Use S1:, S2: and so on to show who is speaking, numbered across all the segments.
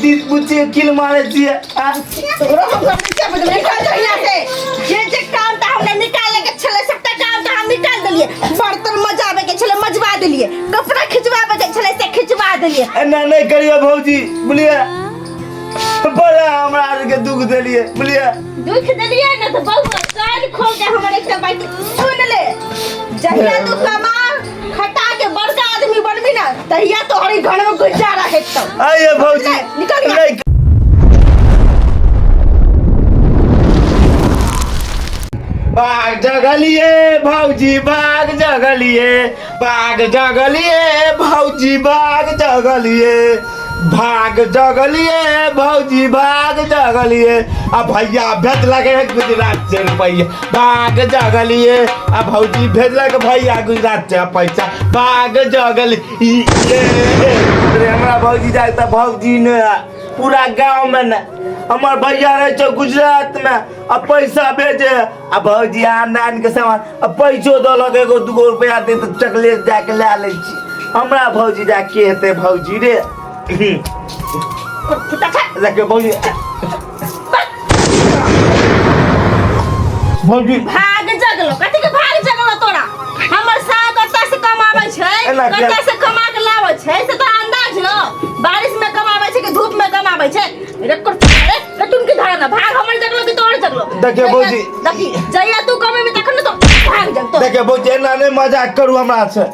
S1: तीस पूछे किल मारे छिए
S2: तोरो हम नीचे में निकाल दे यहां से जे काम था हमने निकाले के छले सबटा काम था हम निकाल देलिए बर्तन मजावे के छले मजवा देलिए कपड़ा खिंचवावे के छले से खिंचवा देलिए
S1: ना नहीं करिए भौजी बोलिए बड़ा हमरा के दुख देलिए बोलिए
S2: दुख देलिए ना तो बहुत कान खोल के हमर एकटा बात सुन ले जहिया तू कमा खटा के बड़का आदमी बनबी ना तहिया तोहरी घर में गुजारा हेतौ
S1: आइए भौजी
S2: निकल
S1: बाग जगलिए भौजी बाग जगलिए बाग जगलिए भौजी बाग जगलिए भाग जगलिए भौजी भाग जगलिए अब भैया भेज लगे गुजरात से रुपया भाग जगलिए अब भौजी भेज लगे भैया गुजरात से पैसा भाग जगलिए हमारा भौजी जाए तो भौजी ने पूरा गांव में न हमार भैया रहे छो गुजरात में अब पैसा भेजे अब भौजी आन के सामान अब पैसो दो लगे एगो 2 रुपया दे तो चॉकलेट जाके ले ले छी हमरा भौजी जाके हेते भौजी रे जाके भौजी भौजी
S2: भाग जगलो कथि के भाग जगलो तोरा हमर साग कत्ता से कमाबै छै कत्ता से कमा के लाबै छै से तो अंदाज न बारिश में कमाबै छै कि धूप में कमाबै छै रेकॉर्ड रे तुम की धारणा भाग हमर जगलो कि तोर जगलो
S1: देखिए भौजी
S2: देखी जइया तू कमे में तखन तो भाग जग तो
S1: देखिए भौजी एना नहीं मजाक करू हमरा से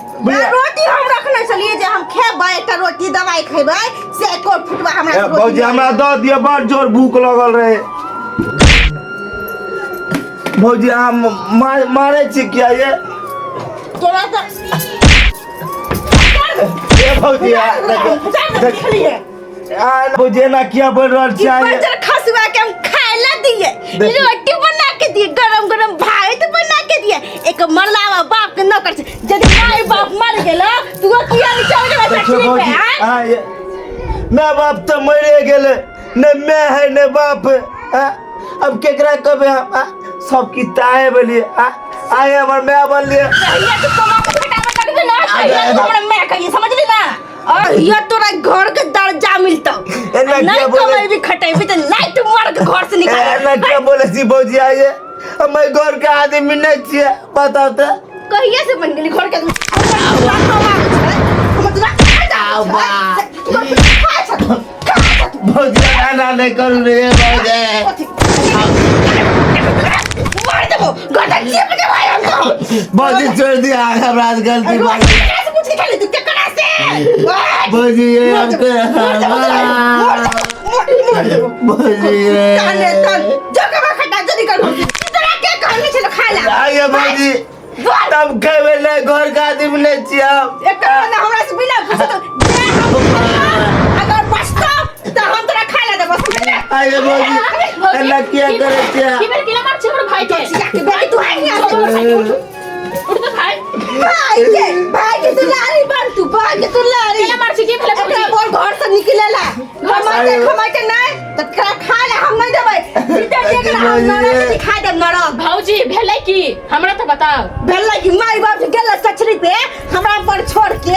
S2: रोटी हम रखने चलिए जे हम खेबै एकटा रोटी दवाई खेबै से एको फुटवा हमरा
S1: भौजी हमरा द दियो बड़ जोर भूख लगल रहे भौजी हम मारे छी क्या ये
S2: तोरा तो
S1: ये भौजी भौजी ना क्या बोल रहल छी
S2: बंजर खसवा के हम खाए ला दिए रोटी बना के दिए गरम गरम भात बना के दिए एक मरलावा बाप के नौकर से यदि माय बाप मर गेलो तू किया नहीं चल गेला तकलीफ है
S1: हां मैं बाप तो मरे गेले न मैं है न बाप अब केकरा कहबे हम सब की ताए बोलिए आए हमर मैं बोलिए
S2: ये तो कमा के फटाफट कर दे ना हमरा मैं कहिए समझ ली ना और ये तोरा घर के दर्जा मिलता नहीं कमाई भी खटाई भी तो लाइट मार के घर से निकाल
S1: ना क्या बोले सी भौजी आइए हम घर के आदमी नहीं छिए बताओ तो
S2: कहिए से बन गेली घर के
S1: भौजी ना नहीं करू रे भौजी
S2: मार देबो गदा लिए पे भाई हम
S1: भौजी छोड़ दिया हमरा गलती बात
S2: कैसे पूछ के खेली तू के करा से
S1: भौजी ये हमको भौजी
S2: काने कान जगह में खड्डा जल्दी कर तेरा के कहने चलो खाला
S1: आइए भौजी तब खेबे नहीं घर का आदमी नहीं छिए
S2: एक ना हमरा से बिना पूछे तो अगर बचता तो हम तोरा खाला देबो
S1: आइए भौजी एला क्या करे छिए
S2: की बेर किला मार छोड़ भाई के जाके बेटी तू आई नहीं उठ तो भाई भाई के दुलारी बन तू भाई के दुलारी किला मार छी के भले बोल घर से निकलेला खमा के नहीं तो खा ले हम नहीं देबै सीधे देख हम नरा के खा दे नरा
S3: भौजी भेलै की हमरा तो बताओ
S2: भेलै कि माय बाप गेला सचरी पे हमरा पर छोड़ के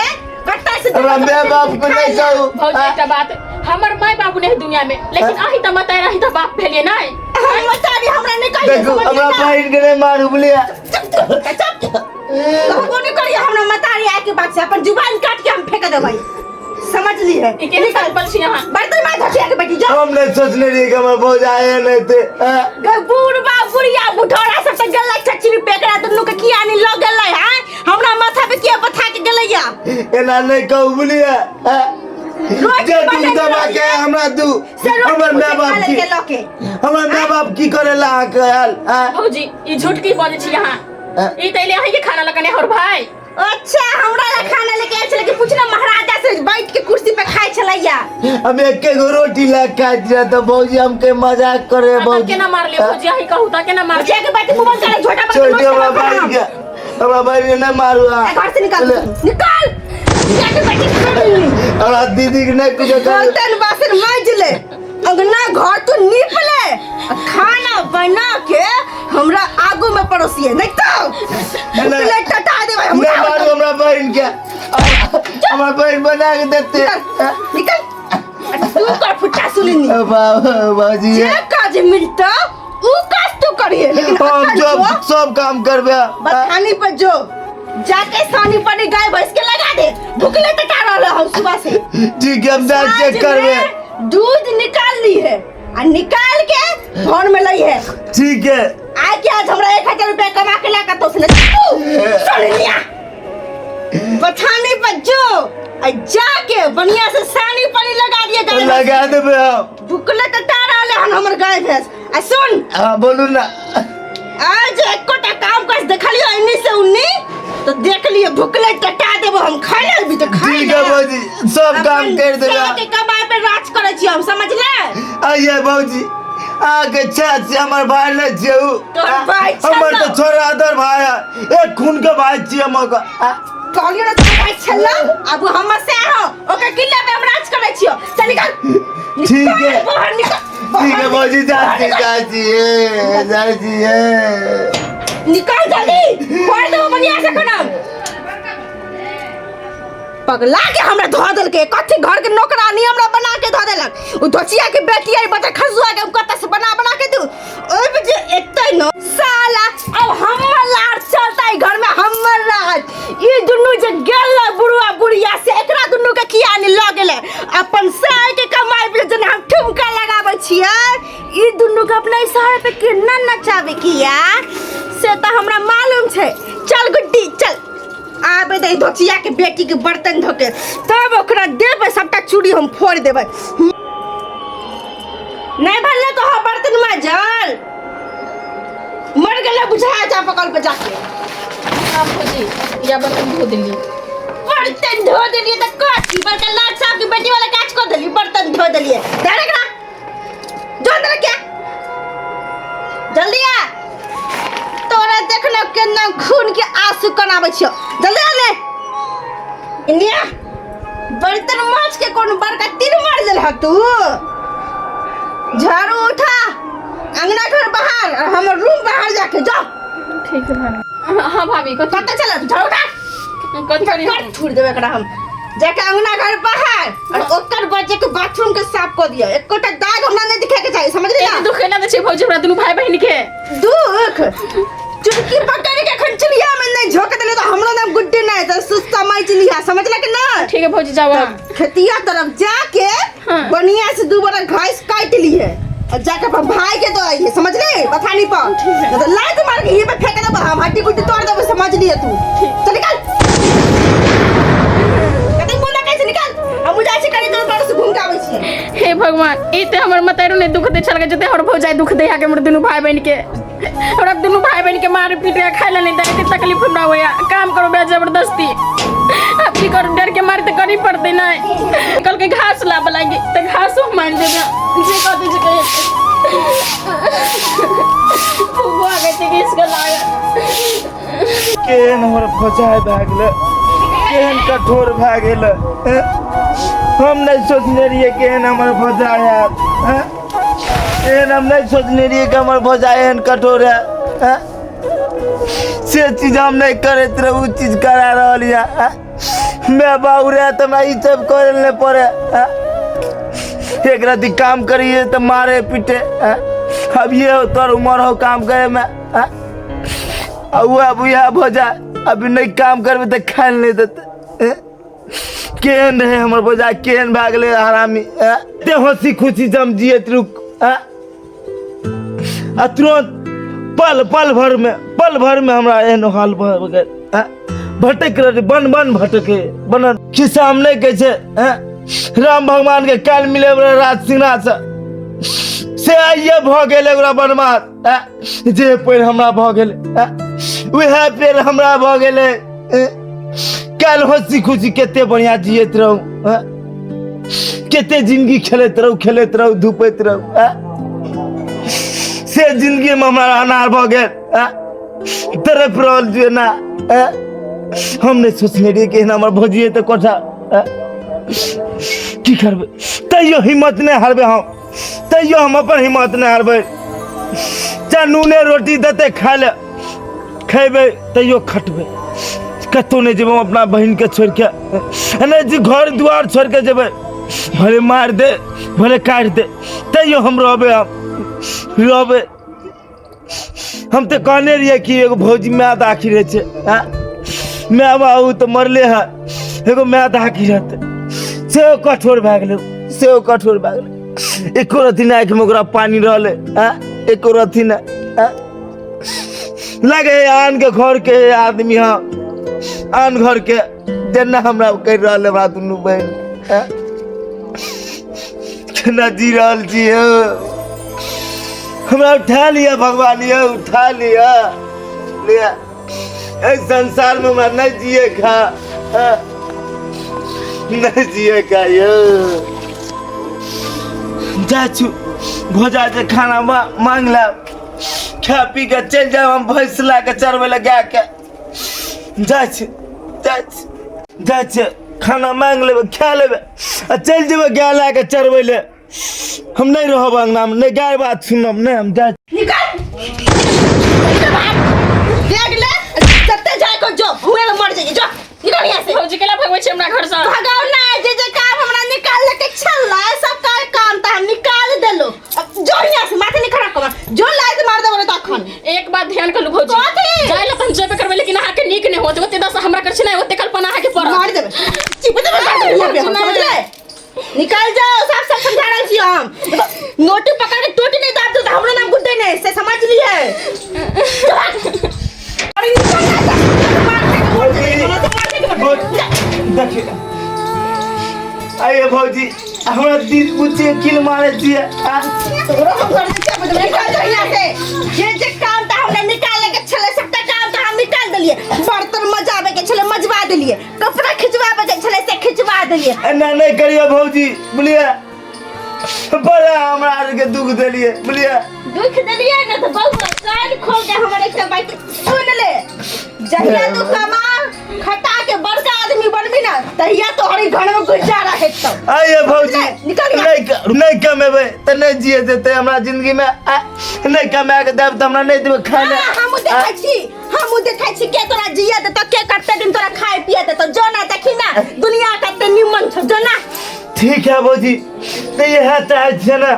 S2: कट्टा से
S1: हमरा माय बाप को नहीं कहू
S3: भौजी एकटा बात हमर माय बाबू नहीं दुनिया में लेकिन आही त मताय रही त बाप भेलिए नहीं
S2: हम मतारी हमरा नहीं कहिए
S1: देखो हमरा बहन के नहीं मारू बोलिए
S2: कहबो नहीं करिए हमरा मतारी आके बात से अपन जुबान काट के हम फेंक देबै समझ ली है
S3: के निकल पल छी यहां
S2: बर्तन में धसिया के बेटी जा
S1: हम नहीं सोचने रही कि हम भौज आए नहीं थे
S2: बूढ़बा बुढ़िया बुढ़ौरा सब से गल्ला चचरी पेकरा दुनु के किया नहीं लग गेलै हैं हमरा माथा पे किया बथा के गेलै या
S1: एना नहीं कहू बोलिए जे तू दबा के हमरा तू हमर माय बाप की हमर माय बाप की करेला कहल
S3: भौजी ई झूठ की बोलै छी यहां ई तैले आही के खाना लगाने और भाई
S2: अच्छा हमरा ला खाना लेके आइल छले कि पूछना महाराजा से बैठ के कुर्सी पे खाइ छलैया
S1: हम एक गो रोटी ला खाइ दिया तो भौजी हमके मजाक करे भौजी
S3: केना मार ले भौजी आही कहू त केना मार
S2: जे के बैठ मोबाइल करे छोटा बच्चा
S1: छोड़ दे हमरा भाई के हमरा भाई ने ना मारू
S2: घर से निकाल निकाल जाके बैठ
S1: हमरा दीदी के नहीं कुछ कर
S2: बर्तन बासन मांज ले अंगना घर तो नीप ले खाना बना के हमरा आगू में परोसिए नहीं तो प्लेट टटा देबै हम
S1: नहीं मारू हमरा बहन के हमरा बहन बना के देते
S2: निकल तू कर फुट्टा सुननी
S1: बाबूजी
S2: जे काज मिलता उ काज तू करिए लेकिन
S1: हम सब काम करबे
S2: बथानी पर जो जाके सानी पानी गाय भैंस के लगा दे भूखले टटा रहल हम सुबह से
S1: ठीक है हम जा चेक करबे
S2: दूध निकाल ली है और निकाल के घर में लाई है
S1: ठीक है
S2: आज के आज हमरा 1000 रुपया कमा के लाका तो सुन लिया बथानी पर जो जाके बढ़िया से सानी पानी लगा दिए गाय
S1: लगा देबे हम
S2: भूखले टटा रहल हन हमर गाय भैंस आ सुन
S1: हां बोलू ना
S2: आज एकोटा काम कर देखलियो इन्नी से उन्नी तो देख लियो भूखले टटा देबो हम खाइ ले भी तो खाइ
S1: ठीक है बाबूजी सब काम कर देबे
S2: के कमाई पे राज करे छी हम समझ ले
S1: आइए बाबूजी आगे छत से हमर भाई न जेऊ
S2: तोर भाई
S1: हमर तो छोरा अदर भाई है एक खून के भाई छी हमर
S2: कहलियो ना तोर भाई छल्ला अब हम से हो ओके किला पे हम राज करे छियो चल निकल
S1: ठीक है
S2: बाहर निकल
S1: ठीक है बाबूजी जाती है
S2: निकल जल्दी फोड़ दो बढ़िया से खाना पगला के हमरा धो देल के कथि घर के नौकरानी हमरा बना के धो देलक उ धोचिया के बेटी आई बता खजुआ के कत से बना के दू ओइ पे जे एतै न साला अब हमर लाड चलता है घर में हमर राज ई दुनु जे गेल बुढ़वा बुढ़िया से एकरा दुनु के किया नि ल गेले अपन साय के कमाई पे जने हम ठुमका लगाबै छियै ई दुनु के अपना इशारे पे केना नचाबे किया से त हमरा मालूम छै चल गुड्डी चल आबे दे धोचिया के बेटी के बर्तन धोके तब ओकरा देबे सबटा चूड़ी हम फोड़ देबे नहीं भले तो हा बर्तन में जल मर गेले बुझाया जा पकड़ पे जाके
S3: आप जी या बर्तन धो दिली
S2: बर्तन धो देलिए त कथी बड़का लाट साहब के बेटी वाला काज कर देली बर्तन धो देलिए डायरेक्ट ना जो अंदर क्या जल्दी आ तोरा देखने के ना खून के आंसू कनाबै छियो जल्दी आ ले इंडिया बर्तन माछ के कौन बड़का तीर मार देल ह तू झाड़ू उठा अंगना घर बाहर और हमर रूम बाहर जाके जाओ
S3: ठीक है भाभी हां भाभी को
S2: पता चला झाड़ू उठा
S3: कथि करी
S2: कर छोड़ देबे एकरा हम जाके अंगना घर बाहर और ओकर बच्चे के बाथरूम के साफ कर दिया एकोटा दाग हमरा नहीं दिखे के चाहिए समझ लिया
S3: दुख ना दे छै भौजी हमरा दुनु भाई बहिन के
S2: दुख चुटकी पकड़ के खंचलिया में नहीं झोक देले तो हमरा नाम गुड्डी नहीं तो सुस्ता समझ लिया समझ ले कि ना
S3: ठीक है भौजी जाओ
S2: खेतिया तरफ जाके बढ़िया से दू बड़ा घास काट ली है और जाके अपन भाई के दो आई है समझ ले बथानी पर तो लात मार के ये पे फेंक दे हम हड्डी गुड्डी तोड़ देबे समझ लिए तू चल निकल कतई बोला कैसे निकल हम मुझे ऐसे करी तो बड़ से घूम के आबै छी
S3: हे भगवान इते हमर मतैरो ने दुख दे छल के जते हमर भौजाई दुख दे के हमर दुनु भाई बहन के हमरा दुनु भाई बहन के मार पीट के खाइला नहीं दे के तकलीफ हमरा होया काम करो बे जबरदस्ती अब की करू डर के मारे तो करी पड़ते ना कल के घास ला बलाएंगे तो घासो मान देबे जे कहते जे वो आ गए थे इसका लाया
S1: केहन हमर फसाय भए गेलै केहन कठोर भए गेलै हम नहीं सोचने रहिए केहन हमर फसाय एहन हम नहीं सोचने रहिए कि हमर फसाय एहन कठोर है से चीज हम नहीं करैत रहे उ चीज करा रहल है मैं बाबू रहे तो मैं ई सब करे नहीं पड़े एक राती काम करिए तो मारे पीटे अब ये हो तोर उम्र हो काम करे में अब यह भोजा अभी नहीं काम करबे तो खाए नहीं देते केहन रहे हमर भोजा केहन भए गेलै हरामी ते हंसी खुशी से हम जियत रुक आ तुरंत पल भर में हमरा एहन हाल भऽ गेल भटक रहे बन भटके बनन खिस्सा हम नहीं कहै छै राम भगवान के काल मिले राज सिंहासन से आइए भऽ गेल ओकरा बनमास जे पेड़ हमरा भऽ गेल वह पेड़ हमरा भऽ गेलै काल हंसी खुशी केते बढ़िया जियत रहूं केते जिंदगी खेलैत रहूं धूपैत रहूं से जिंदगी में हमरा अनार भऽ गेल तरफ रहल जे ना हम नहीं सोचने रहिए कि हमर भोजिए तो कोठा की करबे तैयो हिम्मत नहीं हारबे हम तैयो हम अपन हिम्मत नहीं हारबे चाहे नूने रोटी देते खाए ले खेबे तैयो खटबे कतौ नहीं जेबे अपना बहन के छोड़ के नहीं जी घर द्वार छोड़ के जेबे भले मार दे भले काट दे तैयो हम रहबे हम तो कहने रहिए कि एगो भौजी मैद आखी रहे छे मैं बाबू तो मरले है एगो मैद आखी रहते से कठोर भए गेले एको रथी ना आँखि में ओकरा पानी रहले एको रथी ना लगे आन के घर के आदमी हाँ आन घर के जेना हमरा कर रहल हमरा दुनू बहन केना जी रहल छी हमरा उठा लिया भगवान ये उठा लिया इस संसार में हमरा नहीं जिए खा नहीं जिए का जाचू भोजा से खाना मांग ला खा पी के चल जाओ हम भैंस ला के चरवे लगा के जाच खाना मांग लेबे खा लेबे आ चल जेबे गाय ला के चरवे ले हम नहीं रहब अंगना में नहीं गाय बात सुनब नहीं हम जा
S2: निकल देख ले सत्ते जाए को जो हुए में मर जाइए जो निकल यहां से
S3: भौजी केला भगवे छै हमरा घर से
S2: भगाओ ना जे काम हमरा निकाल के छल्ला सब का काम त हम निकाल देलो जो यहां से माथे नहीं खड़ा कर जो लाए मार देबो तखन
S3: एक बात ध्यान कर लू भौजी जाय ला तन जेबे करबे लेकिन आहा के नीक नहीं होत ओते दस हमरा कर छै नहीं ओते कल्पना आहा के पर
S2: मार देबे चिपे देबे समझ ले निकल जाओ साफ साफ समझा रहा छी हम नोट पकड़ के टोटी नहीं दाब तो हमरा नाम गुड्डे नहीं से समझ लिए अरे
S1: देखिए आइए भौजी हमरा दीद पूछे किल मारे छिए
S2: जे काम त हमने निकाले के छले सबटा काम त हम निकाल देलिए बर्तन मजाबे के छले मजबा देलिए कपड़ा खिचवाबे के छले से खिचवा देलिए
S1: ना नहीं करिए भौजी बोलिए बड़ा हमरा के दुख देलिए बोलिए
S2: दुख देलिए ना तो बहुत कान खोल के हमर एकटा बात सुन ले जहिया तू कमा खटा के बड़का आदमी बनबी ना तहिया तोहरी घर में गुजारा हेतौ
S1: आइए भौजी
S2: निकल
S1: नहीं कमेबे त नहीं जिए देते हमरा जिंदगी में नहीं कमा के देब त हमरा नहीं देबे खाना
S2: हम देखै छी के तोरा जिया दे त के कते दिन तोरा खाए पिए दे त जो ना देखी ना दुनिया कते निमन छ जो ना
S1: ठीक है भौजी तो ये है चाहे ना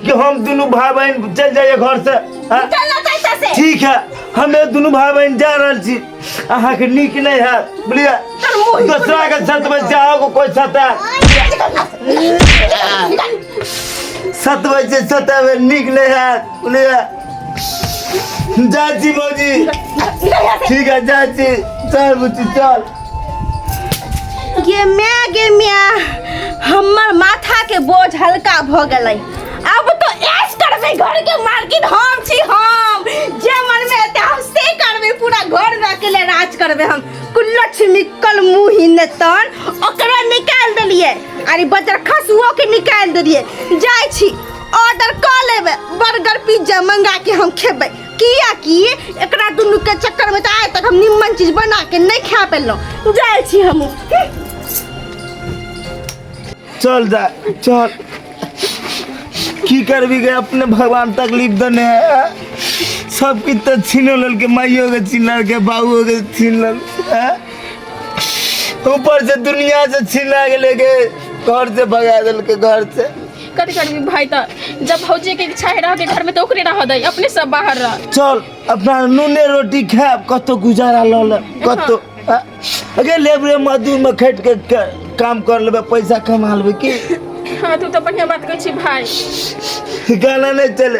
S1: कि हम दोनों भाई बहन चल जाइए घर से
S2: चल कैसे से
S1: ठीक है हम दोनों भाई बहन जा रहल छी अहाँ के नीक नहीं है बोलिए दूसरा के साथ में जाओ को कोई सता सत बजे सतावे नीक नहीं है बोलिए जाची भौजी ठीक है जाची चल बुची चल
S2: गे म्या हमर माथा के बोझ हल्का भ गेलै अब तो ऐश करबे घर के मार्केट हम छी हम जे मन में आते हम से करबे पूरा घर में अकेले राज करबे हम कुल्लक्ष्मी कल मुही ने तन ओकरा निकाल देलिए अरे बजर खसुओ के निकाल देलिए जाय छी ऑर्डर क लेबे बर्गर पिज्जा मंगा के हम खेबै किया कि एकरा दुनु के चक्कर में त आइ तक हम निम्मन चीज बना के नहीं खा पेलो जाय छी हम
S1: चल जा चल की करबी गए अपने भगवान तकलीफ देने सब की तो छीन लल के माइयों के छीन लल के बाबू के छीन लल ऊपर से दुनिया से छीना के लेके घर से भगा दल के घर से
S3: कथी करबी भाई त जब भौजी के इच्छा रह के घर में तो ओकरे रह दे अपने सब बाहर रह
S1: चल अपना नूने रोटी खाब कतो गुजारा ल ले कतो अगे लेबरे मजदूर में खट के काम कर लेबे पैसा कमा लेबे की
S3: हां तू तो बढ़िया बात कहै छी भाई
S1: गाना नहीं चले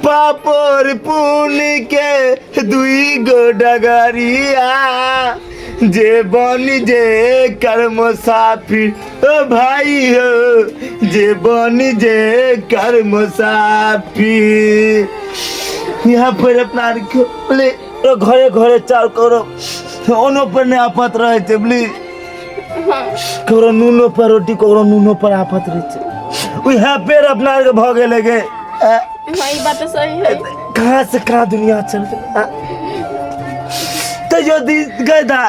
S1: पापोर पुनी के दुई गो डगरिया जे बनी जे कर मुसाफिर ओ भाई हो जे बनी जे कर मुसाफिर यहाँ पर अपना बोले घरे घरे चाल करो ओनो पर नहीं आफत रहे थे बोली करो नूनो पर रोटी करो नूनो पर आफत रहे थे यहाँ पेड़ अपना के भगे लगे
S3: भाई बात तो सही है
S1: कहाँ से कहाँ दुनिया चल गई तो जो गए था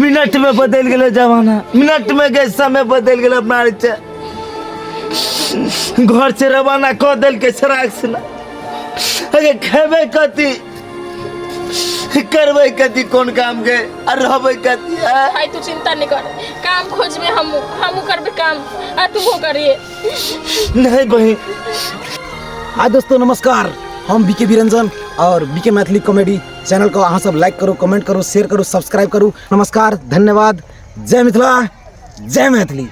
S1: मिनट में बदल गए जमाना मिनट में गए समय बदल गए अपना घर से रवाना कर दिल के सराक से अगर खेबे कती करबै कथी कोन काम के और रहबै कथी
S3: भाई तू चिंता नहीं कर, काम खोजबे हमू करबे काम आ तू हो करिए।
S1: नहीं बहन।
S4: हाय दोस्तों नमस्कार, हम बीके बिरंजन और बीके मैथिली कॉमेडी चैनल को अहाँ सब लाइक करू, कमेंट करू, शेयर करू, सब्सक्राइब करू। नमस्कार, धन्यवाद, जय मिथिला, जय मैथिली।